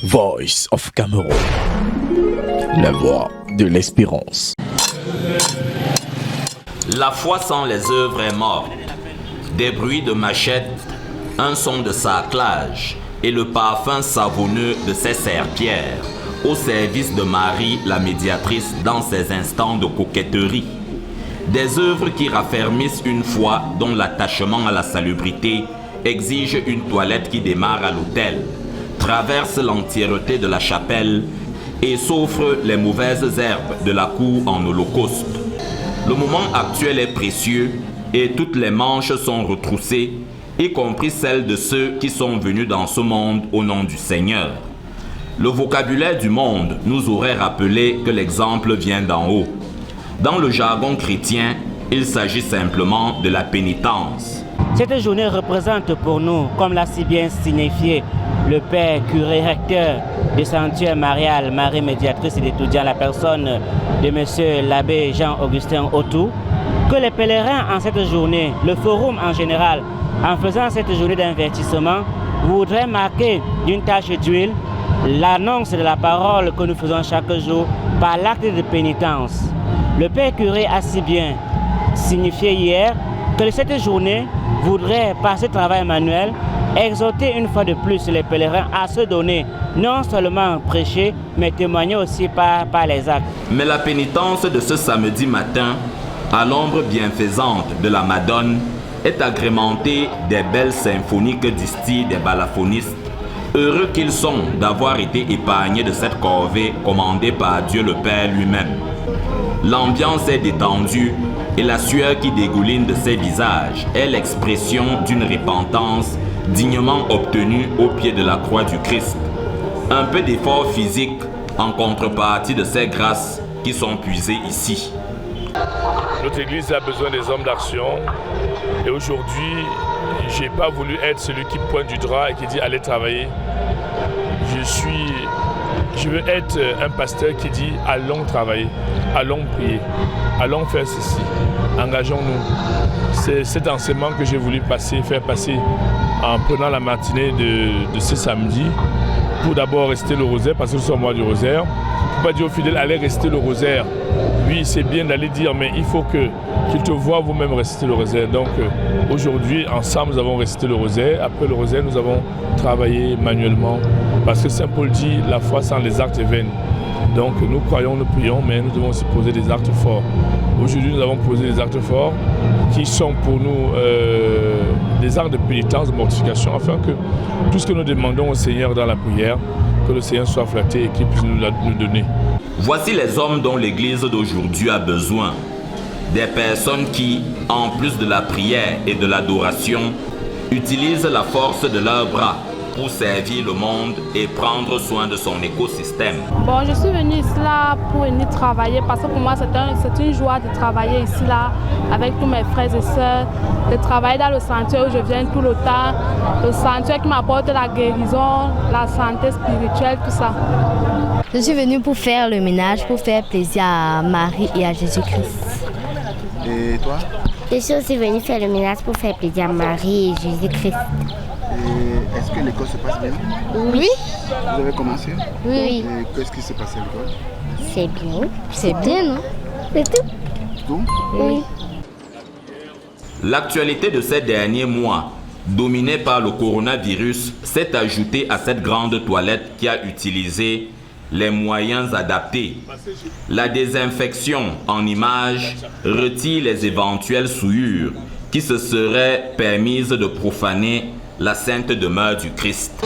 Voice of Cameroun, la voix de l'espérance. La foi sans les œuvres est morte. Des bruits de machettes, un son de sarclage et le parfum savonneux de ses serpillères au service de Marie, la médiatrice, dans ses instants de coquetterie. Des œuvres qui raffermissent une foi dont l'attachement à la salubrité exige une toilette qui démarre à l'autel, traverse l'entièreté de la chapelle et s'offre les mauvaises herbes de la cour en holocauste. Le moment actuel est précieux et toutes les manches sont retroussées, y compris celles de ceux qui sont venus dans ce monde au nom du Seigneur. Le vocabulaire du monde nous aurait rappelé que l'exemple vient d'en haut. Dans le jargon chrétien, il s'agit simplement de la pénitence. Cette journée représente pour nous, comme l'a si bien signifié le père curé recteur du sanctuaire marial, Marie médiatrice et d'étudiants, la personne de monsieur l'abbé Jean-Augustin Autou, que les pèlerins en cette journée, le forum en général, en faisant cette journée d'investissement, voudraient marquer d'une tache d'huile l'annonce de la parole que nous faisons chaque jour par l'acte de pénitence. Le père curé a si bien signifié hier que cette journée voudrait, par ce travail manuel, exhorter une fois de plus les pèlerins à se donner, non seulement prêcher, mais témoigner aussi par les actes. Mais la pénitence de ce samedi matin, à l'ombre bienfaisante de la Madone, est agrémentée des belles symphonies que distillent des balafonistes, heureux qu'ils sont d'avoir été épargnés de cette corvée commandée par Dieu le Père lui-même. L'ambiance est détendue et la sueur qui dégouline de ces visages est l'expression d'une repentance dignement obtenue au pied de la croix du Christ. Un peu d'effort physique en contrepartie de ces grâces qui sont puisées ici. Notre Église a besoin des hommes d'action et aujourd'hui, je n'ai pas voulu être celui qui pointe du drap et qui dit allez travailler. Je veux être un pasteur qui dit allons travailler, allons prier, allons faire ceci, engageons-nous. C'est cet enseignement que j'ai voulu faire passer en prenant la matinée de ce samedi pour d'abord rester le rosaire parce que nous sommes au mois du rosaire. Pour pas dire aux fidèles allez rester le rosaire. Oui, c'est bien d'aller dire mais il faut qu'ils te voient vous-même réciter le rosaire. Donc aujourd'hui, ensemble, nous avons récité le rosaire. Après le rosaire, nous avons travaillé manuellement parce que Saint Paul dit la foi sans les actes est vaine. Donc nous croyons, nous prions, mais nous devons aussi poser des actes forts. Aujourd'hui, nous avons posé des actes forts qui sont pour nous des actes de pénitence, de mortification, afin que tout ce que nous demandons au Seigneur dans la prière, que le Seigneur soit flatté et qu'il puisse nous donner. Voici les hommes dont l'Église d'aujourd'hui a besoin. Des personnes qui, en plus de la prière et de l'adoration, utilisent la force de leurs bras pour servir le monde et prendre soin de son écosystème. Bon, je suis venue ici là pour venir travailler parce que pour moi c'est une joie de travailler ici là avec tous mes frères et sœurs, de travailler dans le sanctuaire où je viens tout le temps, le sanctuaire qui m'apporte la guérison, la santé spirituelle, tout ça. Je suis venue pour faire le ménage, pour faire plaisir à Marie et à Jésus-Christ. Et toi? Je suis aussi venue faire le ménage pour faire plaisir à Marie et Jésus-Christ. Et est-ce que l'école se passe bien? Oui. Vous avez commencé? Oui. Et qu'est-ce qui s'est passé à l'école? C'est bien. C'est bien, non? C'est tout? Tout? Oui. L'actualité de ces derniers mois, dominée par le coronavirus, s'est ajoutée à cette grande toilette qui a utilisé les moyens adaptés. La désinfection en images retire les éventuelles souillures qui se seraient permises de profaner la sainte demeure du Christ.